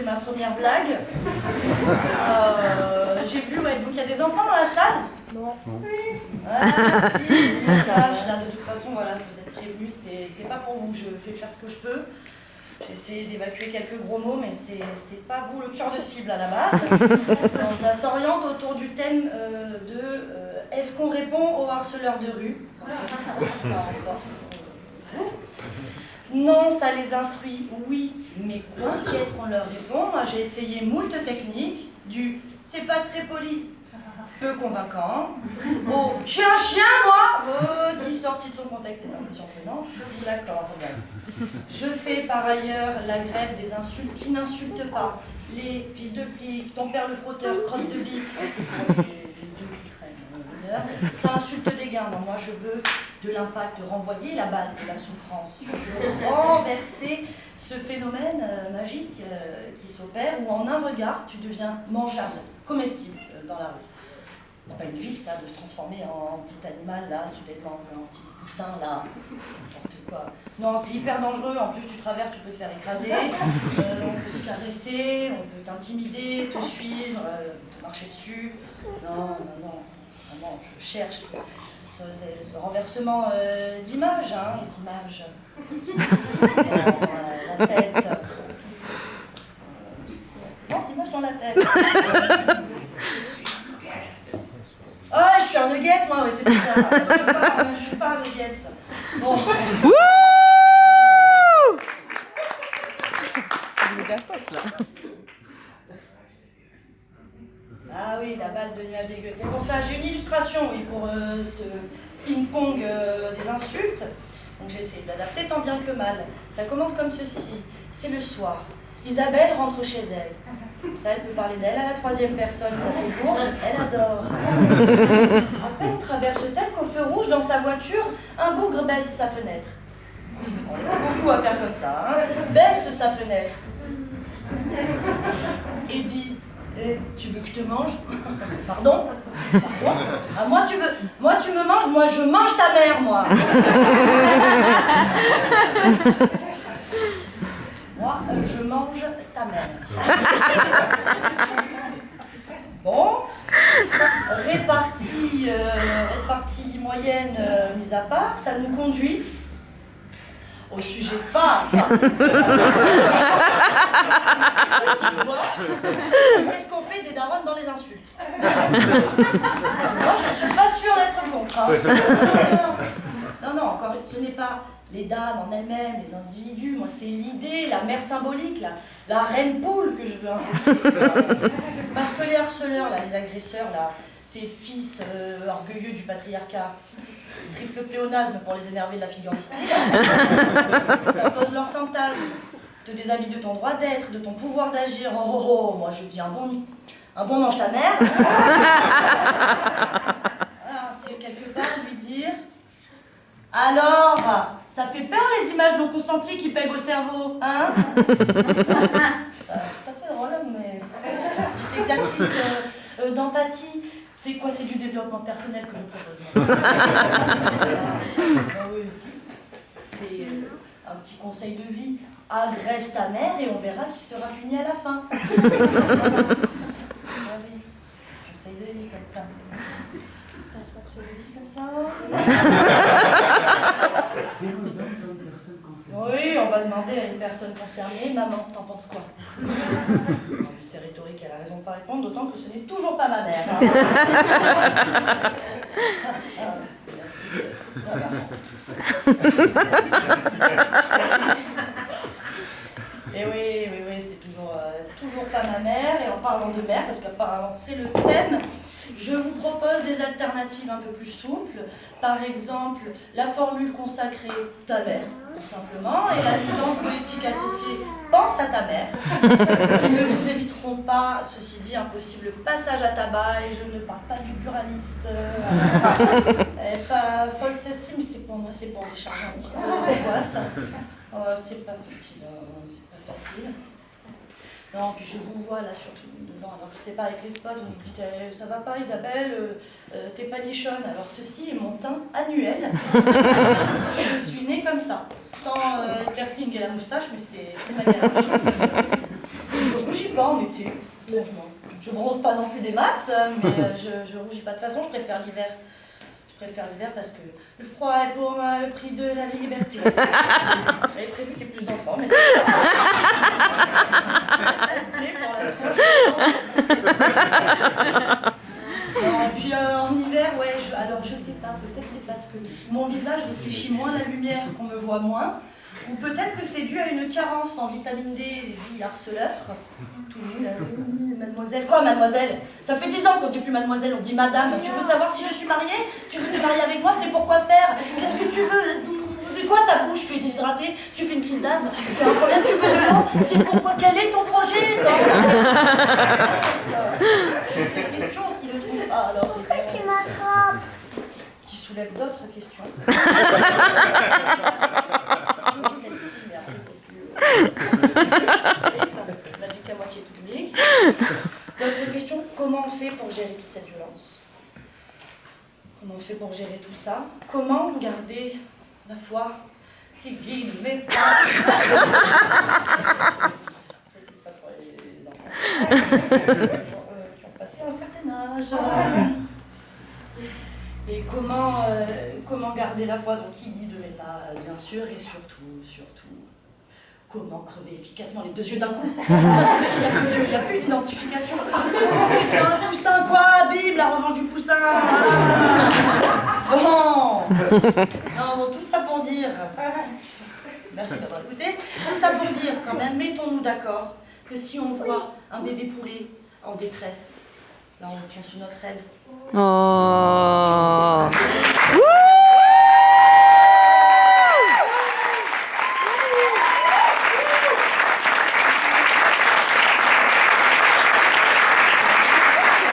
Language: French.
ma première blague. J'ai vu, ouais, donc il y a des enfants dans la salle? Non. Ah, si, c'est tâche, là, de toute façon, voilà, vous êtes prévenus, c'est pas pour vous, je fais faire ce que je peux. J'ai essayé d'évacuer quelques gros mots, mais c'est pas vous le cœur de cible à la base. Donc, ça s'oriente autour du thème de est-ce qu'on répond aux harceleurs de rue? Non, ça les instruit, oui, mais quoi? Qu'est-ce qu'on leur répond? Moi, j'ai essayé moult techniques, du « c'est pas très poli », peu convaincant, au « je suis un chien, moi !» qui, sorti de son contexte, est un peu surprenant, je vous l'accorde. Je fais par ailleurs la grève des insultes qui n'insultent pas. Les fils de flics, ton père le frotteur, crotte de bique, ça c'est pour les deux qui prennent l'honneur. Ça insulte des gains. Non, moi je veux de l'impact, renvoyer la balle de la souffrance. Je veux renverser ce phénomène magique qui s'opère où en un regard tu deviens mangeable, comestible dans la rue. C'est pas une vie ça, de se transformer en petit animal là, soudainement, en petit poussin là, n'importe quoi. Non, c'est hyper dangereux, en plus tu traverses, tu peux te faire écraser, on peut te caresser, on peut t'intimider, te suivre, te marcher dessus. Non, je cherche ce renversement d'image, hein, d'image. La tête. C'est bon, d'image dans la tête. Ah, je suis un nugget, moi, oui, c'est tout ça. Je suis pas un nugget. Bon. Wouh! Il est de la force, là. Ah oui, la balle de l'image dégueu. C'est pour ça, j'ai une illustration, oui, pour ce ping-pong des insultes. Donc j'ai essayé d'adapter tant bien que mal. Ça commence comme ceci. C'est le soir. Isabelle rentre chez elle. Ça, elle peut parler d'elle à la troisième personne, ça fait bourge, elle adore. À peine traverse-t-elle qu'au feu rouge dans sa voiture, un bougre baisse sa fenêtre. On a beaucoup à faire comme ça, hein. Baisse sa fenêtre. Et dit, tu veux que je te mange? Pardon? Pardon? Ah, moi tu me manges, moi je mange ta mère, moi. Moi, je mange ta mère. Bon, répartie moyenne mise à part, ça nous conduit au sujet phare. Qu'est-ce qu'on fait des darons dans les insultes? Moi, je suis pas sûre d'être contre. Hein. Non, encore, ce n'est pas les dames en elles-mêmes, les individus, moi c'est l'idée, la mère symbolique, la reine poule que je veux invoquer. Parce que les harceleurs, là, les agresseurs, là, ces fils orgueilleux du patriarcat, triple pléonasme pour les énerver de la figure mystique, imposent leur fantasme, te déshabillent de ton droit d'être, de ton pouvoir d'agir. Oh, moi je dis un bon mange ta mère. Voilà, c'est quelque part lui dire. Alors, ça fait peur les images non consenties qui pèguent au cerveau, hein? C'est tout à fait drôle, mais c'est un petit exercice d'empathie. C'est quoi? C'est du développement personnel que je propose. Oui. C'est un petit conseil de vie. Agresse ta mère et on verra qui sera puni à la fin. Ah oui, conseil de vie comme ça. Oui, on va demander à une personne concernée, maman, t'en penses quoi? C'est rhétorique, elle a raison de ne pas répondre, d'autant que ce n'est toujours pas ma mère. Hein. Et oui, c'est toujours pas ma mère. Et en parlant de mère, parce qu'apparemment c'est le thème, je vous propose des alternatives un peu plus souples. Par exemple, la formule consacrée « ta mère », tout simplement, et la licence poétique associée « pense à ta mère », qui ne vous éviteront pas, ceci dit, un possible passage à tabac, et je ne parle pas du pluraliste. Pas false estime, c'est pour moi, c'est pour décharger un petit peu les angoisses. C'est pas facile, c'est pas facile. Non, puis je vous vois là surtout devant, alors je sais pas, avec les spots, vous me dites ça va pas Isabelle, t'es pas nichonne. Alors ceci est mon teint annuel. Je suis née comme ça, sans le piercing et la moustache, mais c'est ma galère. Je rougis pas en été. Bon, je bronze pas non plus des masses, mais je rougis pas. De toute façon, je préfère l'hiver. Je préfère l'hiver parce que le froid est pour moi le prix de la liberté. J'avais prévu qu'il y ait plus d'enfants, mais c'est pas pour la tranche. Non, et puis en hiver, ouais, alors je sais pas, peut-être c'est parce que mon visage réfléchit moins la lumière, qu'on me voit moins, ou peut-être que c'est dû à une carence en vitamine D des dits harceleurs. Tout le monde, mademoiselle. Quoi, mademoiselle? Ça fait 10 ans qu'on dit plus mademoiselle, on dit madame. Tu veux savoir si je suis mariée? Tu veux te marier avec moi? C'est pourquoi faire? Qu'est-ce que tu veux? De quoi ta bouche? Tu es déshydratée? Tu fais une crise d'asthme? Tu as un problème? Tu veux de l'eau? C'est pourquoi? Quel est ton projet? C'est une question qui ne trouve pas alors qui soulève d'autres questions. Celle-ci, mais après c'est plus... on a dit qu'à moitié tout public. D'autres questions, comment on fait pour gérer toute cette violence? Comment on fait pour gérer tout ça? Comment garder la foi qui guide mes pas? Ça c'est pas pour les enfants. Qui ont passé un certain âge. Et comment garder la foi? Donc qui guide mes pas, bien sûr, et surtout, comment crever efficacement les deux yeux d'un coup? Parce que s'il n'y a plus d'yeux, il n'y a plus d'identification. C'était un poussin, quoi? Bible, la revanche du poussin. Bon. Non, bon, tout ça pour dire... Merci d'avoir écouté. Tout ça pour dire, quand même, mettons-nous d'accord que si on voit un bébé poulet en détresse, là, on le tient sous notre aile. Oh.